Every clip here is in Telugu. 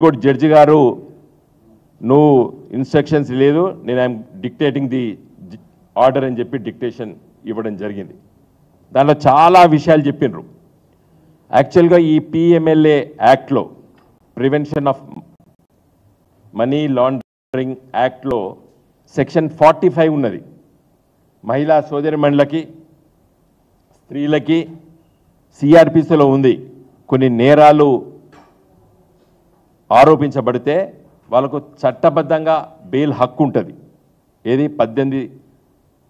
సుప్రీంకోర్టు జడ్జి గారు నువ్వు ఇన్స్ట్రక్షన్స్ లేదు, నేను ఐఎమ్ డిక్టేటింగ్ ది ఆర్డర్ అని చెప్పి డిక్టేషన్ ఇవ్వడం జరిగింది. దానిలో చాలా విషయాలు చెప్పిండ్రు. యాక్చువల్గా ఈ పిఎంఎల్ఏ యాక్ట్లో, ప్రివెన్షన్ ఆఫ్ మనీ లాండరింగ్ యాక్ట్లో సెక్షన్ 45 ఉన్నది. మహిళా సోదరిమణులకి, స్త్రీలకి సిఆర్పిసిలో ఉంది. కొన్ని నేరాలు ఆరోపించబడితే వాళ్ళకు చట్టబద్ధంగా బెయిల్ హక్కు ఉంటుంది. ఏది 18,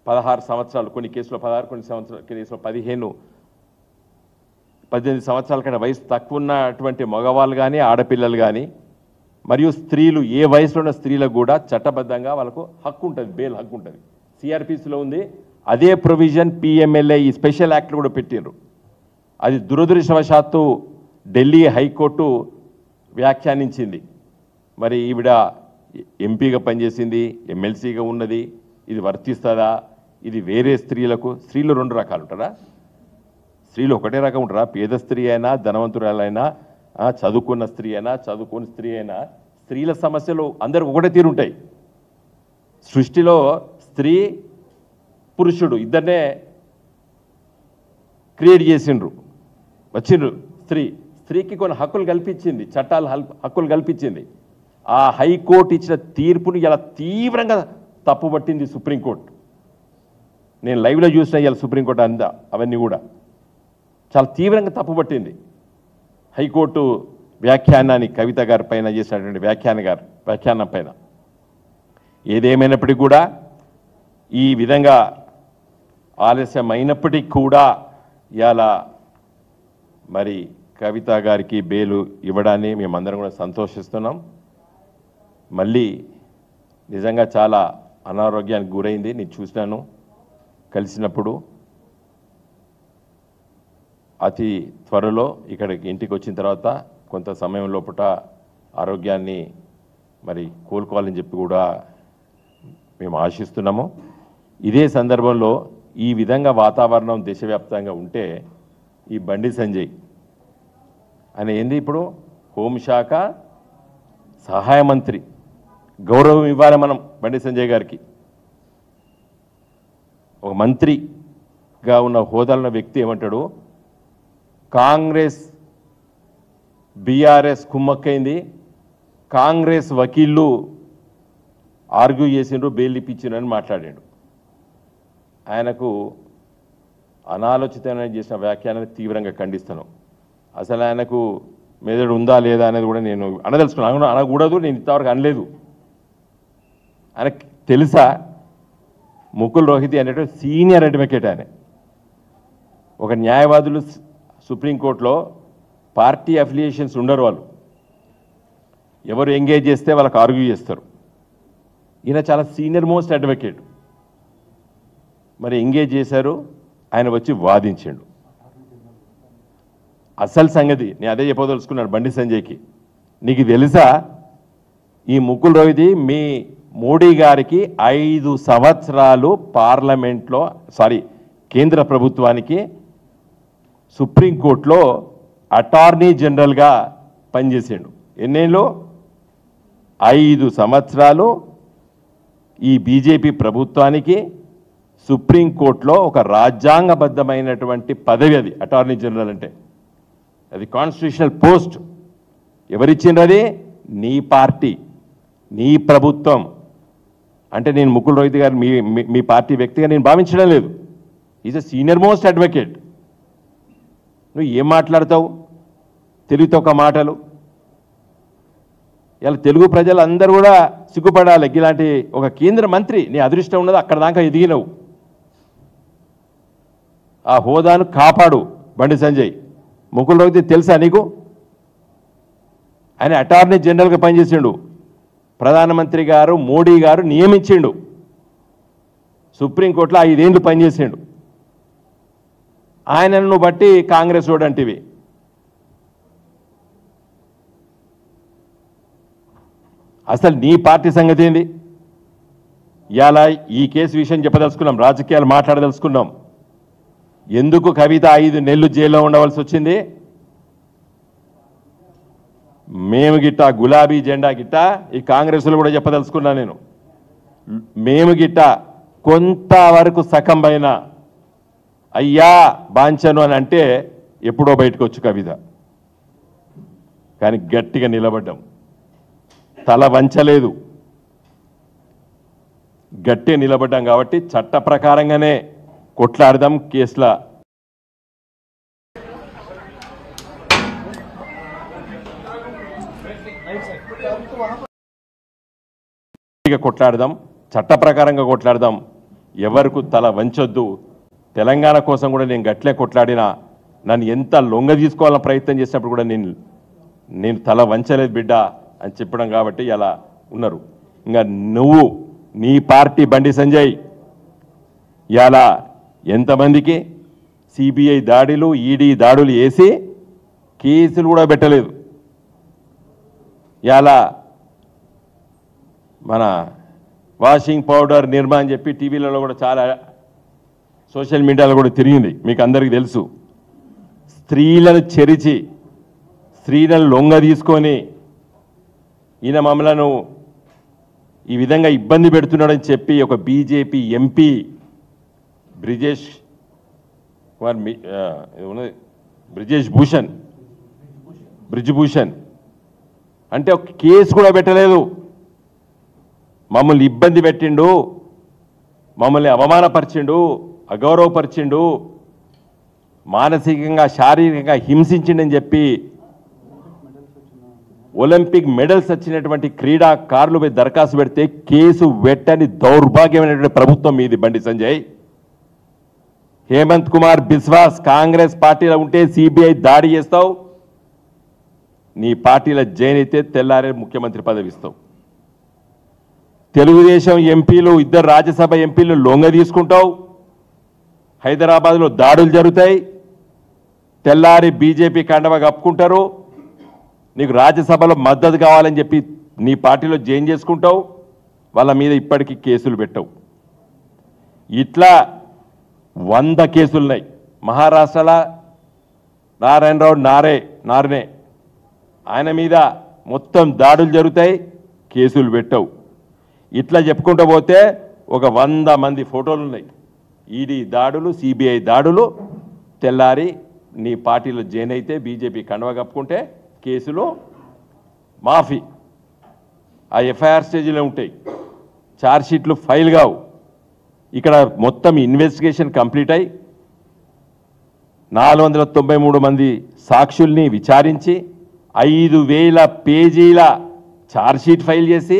16 సంవత్సరాలు, కొన్ని కేసులో 16, కొన్ని కేసులో 15, 18 సంవత్సరాల కన్నా వయసు తక్కువ ఉన్నటువంటి మగవాళ్ళు కానీ, ఆడపిల్లలు కానీ, మరియు స్త్రీలు, ఏ వయసులో ఉన్న స్త్రీలకు కూడా చట్టబద్ధంగా వాళ్ళకు హక్కు ఉంటుంది, బెయిల్ హక్కు ఉంటుంది. సిఆర్పిసిలో ఉంది. అదే ప్రొవిజన్ పిఎంఎల్ఏ ఈ స్పెషల్ యాక్ట్లు కూడా పెట్టిండ్రు. అది దురదృష్టవశాత్తు ఢిల్లీ హైకోర్టు వ్యాఖ్యానించింది. మరి ఈవిడ ఎంపీగా పనిచేసింది, ఎమ్మెల్సీగా ఉన్నది, ఇది వర్తిస్తుందా? ఇది వేరే స్త్రీలకు, స్త్రీలు 2 రకాలు ఉంటారా? స్త్రీలు ఒకటే రకం ఉంటారా? పేద స్త్రీ అయినా, ధనవంతురాలైనా, చదువుకున్న స్త్రీ అయినా, చదువుకున్న స్త్రీ అయినా, స్త్రీల సమస్యలు అందరికి ఒకటే తీరుంటాయి. సృష్టిలో స్త్రీ పురుషుడు ఇద్దరినే క్రియేట్ చేసిండ్రు, వచ్చిండ్రు. స్త్రీకి కొన్ని హక్కులు కల్పించింది, చట్టాలు హక్కులు కల్పించింది. ఆ హైకోర్టు ఇచ్చిన తీర్పుని ఇలా తీవ్రంగా తప్పుపట్టింది సుప్రీంకోర్టు. నేను లైవ్లో చూసిన ఇలా సుప్రీంకోర్టు అవన్నీ కూడా చాలా తీవ్రంగా తప్పుపట్టింది. హైకోర్టు వ్యాఖ్యానాన్ని, కవిత గారి పైన చేసినటువంటి వ్యాఖ్యానం పైన. ఏదేమైనప్పటికీ కూడా ఈ విధంగా ఆలస్యమైనప్పటికీ కూడా ఇవాళ మరి కవిత గారికి బెయిల్ ఇవ్వడాన్ని మేమందరం కూడా సంతోషిస్తున్నాం. మళ్ళీ నిజంగా చాలా అనారోగ్యానికి గురైంది. నేను చూసినాను కలిసినప్పుడు. అతి త్వరలో ఇక్కడికి ఇంటికి వచ్చిన తర్వాత కొంత సమయం లోపల ఆరోగ్యాన్ని మరి కోలుకోవాలని చెప్పి కూడా మేము ఆశిస్తున్నాము. ఇదే సందర్భంలో ఈ విధంగా వాతావరణం దేశవ్యాప్తంగా ఉంటే ఈ బండి సంజయ్ ఆయన ఏంది, ఇప్పుడు హోంశాఖ సహాయ మంత్రి, గౌరవం ఇవ్వాలి మనం బండి సంజయ్ గారికి. ఒక మంత్రిగా ఉన్న హోదాలో ఉన్న వ్యక్తి ఏమంటాడు, కాంగ్రెస్ బీఆర్ఎస్ కుమ్మక్కైంది, కాంగ్రెస్ వకీళ్ళు ఆర్గ్యూ చేసిండ్రు, బెయిల్ ఇప్పించిండ్రు మాట్లాడాడు. ఆయనకు అనాలోచితమైన చేసిన వ్యాఖ్యానాన్ని తీవ్రంగా ఖండిస్తాను. అసలు ఆయనకు మెదడు ఉందా లేదా అనేది కూడా నేను అనదలుచుకున్నాను. అనకూడదు, నేను ఇంతవరకు అనలేదు. ఆయనకు తెలుసా, ముకుల్ రోహిత్ అనేటువంటి సీనియర్ అడ్వకేట్. ఆయన ఒక న్యాయవాదులు సుప్రీంకోర్టులో పార్టీ అఫిలియేషన్స్ ఉండరు. వాళ్ళు ఎవరు ఎంగేజ్ చేస్తే వాళ్ళకు ఆర్గ్యూ చేస్తారు. ఈయన చాలా సీనియర్ మోస్ట్ అడ్వకేట్. మరి ఎంగేజ్ చేశారు, ఆయన వచ్చి వాదించాడు. అసలు సంగతి నేను అదే చెప్పదలుచుకున్నాను బండి సంజయ్కి. నీకు తెలుసా, ఈ ముకుల్ రోహిత్ మీ మోడీ గారికి 5 సంవత్సరాలు పార్లమెంట్లో, కేంద్ర ప్రభుత్వానికి సుప్రీంకోర్టులో అటార్నీ జనరల్గా పనిచేసాడు. ఎన్నేళ్ళు? 5 సంవత్సరాలు ఈ బీజేపీ ప్రభుత్వానికి సుప్రీంకోర్టులో ఒక రాజ్యాంగబద్ధమైనటువంటి పదవి. అది అటార్నీ జనరల్ అంటే అది కాన్స్టిట్యూషనల్ పోస్ట్. ఎవరిచ్చిండ్రు అది? నీ పార్టీ, నీ ప్రభుత్వం. అంటే నేను ముకుల్ రోహిత్ గారు మీ పార్టీ వ్యక్తిగా నేను భావించడం లేదు. Is a senior most advocate. నువ్వు ఏం మాట్లాడతావు? తెలుగుతో ఒక మాటలు. ఇలా తెలుగు ప్రజలు అందరూ కూడా సిగ్గుపడాలి. ఇలాంటి ఒక కేంద్ర మంత్రి, నీ అదృష్టం ఉన్నది అక్కడ దాకా ఎదిగినవు. ఆ హోదాను కాపాడు బండి సంజయ్. ముకుల్ రోహిత్ తెలుసా నీకు? ఆయన అటార్నీ జనరల్గా పనిచేసిండు. ప్రధానమంత్రి గారు మోడీ గారు నియమించిండు. సుప్రీంకోర్టులో 5 ఏళ్ళు పనిచేసిండు. ఆయనను బట్టి కాంగ్రెస్ ఓడంటివి. అసలు నీ పార్టీ సంగతి ఏంది? ఇలా ఈ కేసు విషయం చెప్పదలుచుకున్నాం, రాజకీయాలు మాట్లాడదలుచుకున్నాం. ఎందుకు కవిత 5 నెలలు జైల్లో ఉండవలసి వచ్చింది? మేము గిట్ట గులాబీ జెండా గిట్ట ఈ కాంగ్రెస్లో కూడా చెప్పదలుచుకున్నా నేను, మేము గిట్ట కొంతవరకు సకంబైన అయ్యా బాంచను అని అంటే ఎప్పుడో బయటకు వచ్చు కవిత, కానీ గట్టిగా నిలబడ్డాం, తల వంచలేదు, గట్టిగా నిలబడ్డాం. కాబట్టి చట్ట ప్రకారంగానే కొట్లాడదాం, కేసుల కొట్లాడదాం, చట్ట ప్రకారంగా కొట్లాడదాం, ఎవరికి తల వంచొద్దు. తెలంగాణ కోసం కూడా నేను గట్లే కొట్లాడినా, నన్ను ఎంత లొంగ తీసుకోవాలని ప్రయత్నం చేసినప్పుడు కూడా నేను తల వంచలేదు బిడ్డ అని చెప్పడం కాబట్టి అలా ఉన్నారు. ఇంకా నువ్వు నీ పార్టీ బండి సంజయ్ ఇలా ఎంతమందికి సిబిఐ దాడులు ఈడీ దాడులు వేసి కేసులు కూడా పెట్టలేదు. ఇలా మన వాషింగ్ పౌడర్ నిర్మా అని చెప్పి టీవీలలో కూడా చాలా సోషల్ మీడియాలో కూడా తిరిగింది, మీకు అందరికీ తెలుసు. స్త్రీలను చెరిచి స్త్రీలను లొంగ తీసుకొని ఈయన మమ్మలను ఈ విధంగా ఇబ్బంది పెడుతున్నాడని చెప్పి ఒక బీజేపీ ఎంపీ బ్రిజ్భూషణ్ అంటే ఒక కేసు కూడా పెట్టలేదు. మమ్మల్ని ఇబ్బంది పెట్టిండు, మమ్మల్ని అవమానపరిచిండు, అగౌరవపరిచిండు, మానసికంగా శారీరకంగా హింసించిండని చెప్పి ఒలింపిక్ మెడల్స్ వచ్చినటువంటి క్రీడాకారులపై దరఖాస్తు పెడితే కేసు పెట్టని దౌర్భాగ్యమైనటువంటి ప్రభుత్వం మీది బండి సంజయ్. హేమంత్ కుమార్ బిస్వాస్ కాంగ్రెస్ పార్టీలో ఉంటే సిబిఐ దాడి చేస్తావు, నీ పార్టీలో జైన్ అయితే తెల్లారే ముఖ్యమంత్రి పదవి ఇస్తావు. తెలుగుదేశం ఎంపీలు, ఇద్దరు రాజ్యసభ ఎంపీలు లొంగ తీసుకుంటావు, హైదరాబాద్లో దాడులు జరుగుతాయి, తెల్లారి బీజేపీ కండవ కప్పుకుంటారు, నీకు రాజ్యసభలో మద్దతు కావాలని చెప్పి నీ పార్టీలో జాయిన్ చేసుకుంటావు, వాళ్ళ మీద ఇప్పటికీ కేసులు పెట్టవు. ఇట్లా 100 కేసులున్నాయి. మహారాష్ట్రలో నారాయణరావు నారనే ఆయన మీద మొత్తం దాడులు జరుగుతాయి, కేసులు పెట్టవు. ఇట్లా చెప్పుకుంటూ పోతే ఒక 100 మంది ఫోటోలు ఉన్నాయి. ఈడీ దాడులు, సిబిఐ దాడులు, తెల్లారి నీ పార్టీలో జాయిన్ అయితే బీజేపీ కండవ కప్పుకుంటే కేసులు మాఫీ. ఆ ఎఫ్ఐఆర్ స్టేజ్లో ఉంటాయి, ఛార్జ్షీట్లు ఫైల్ కావు. ఇక్కడ మొత్తం ఇన్వెస్టిగేషన్ కంప్లీట్ అయి 493 మంది సాక్షుల్ని విచారించి 5000 పేజీల ఛార్జ్షీట్ ఫైల్ చేసి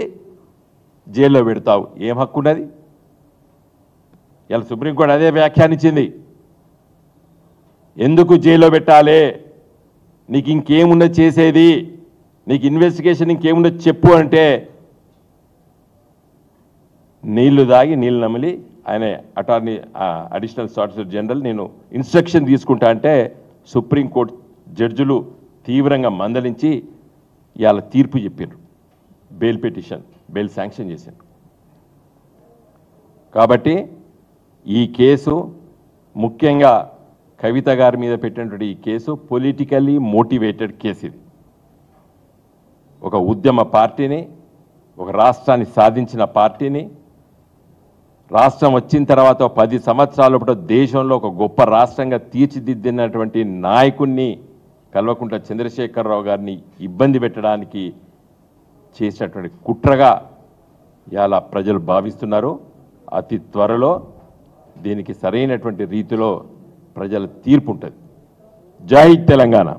జైల్లో పెడతావు. ఏం హక్కు ఉన్నది? ఇలా సుప్రీంకోర్టు అదే వ్యాఖ్యానించింది. ఎందుకు జైల్లో పెట్టాలి, నీకు ఇంకేమున్నది చేసేది, నీకు ఇన్వెస్టిగేషన్ ఇంకేమున్నది చెప్పు అంటే నీళ్లు దాగి నీళ్ళు నమిలి ఆయన అడిషనల్ సాలిసిటర్ జనరల్ నేను ఇన్స్ట్రక్షన్ తీసుకుంటా అంటే సుప్రీంకోర్టు జడ్జిలు తీవ్రంగా మందలించి ఇవాళ తీర్పు చెప్పారు, బెయిల్ శాంక్షన్ చేశారు. కాబట్టి ఈ కేసు ముఖ్యంగా కవిత గారి మీద పెట్టినటువంటి ఈ కేసు పొలిటికల్లీ మోటివేటెడ్ కేసు. ఇది ఒక ఉద్యమ పార్టీని, ఒక రాష్ట్రాన్ని సాధించిన పార్టీని, రాష్ట్రం వచ్చిన తర్వాత 10 సంవత్సరాల దేశంలో ఒక గొప్ప రాష్ట్రంగా తీర్చిదిద్దినటువంటి నాయకుడిని కల్వకుంట్ల చంద్రశేఖరరావు గారిని ఇబ్బంది పెట్టడానికి చేసినటువంటి కుట్రగా ఇలా ప్రజలు భావిస్తున్నారు. అతి త్వరలో దీనికి సరైనటువంటి రీతిలో ప్రజల తీర్పు ఉంటుంది. జై తెలంగాణ.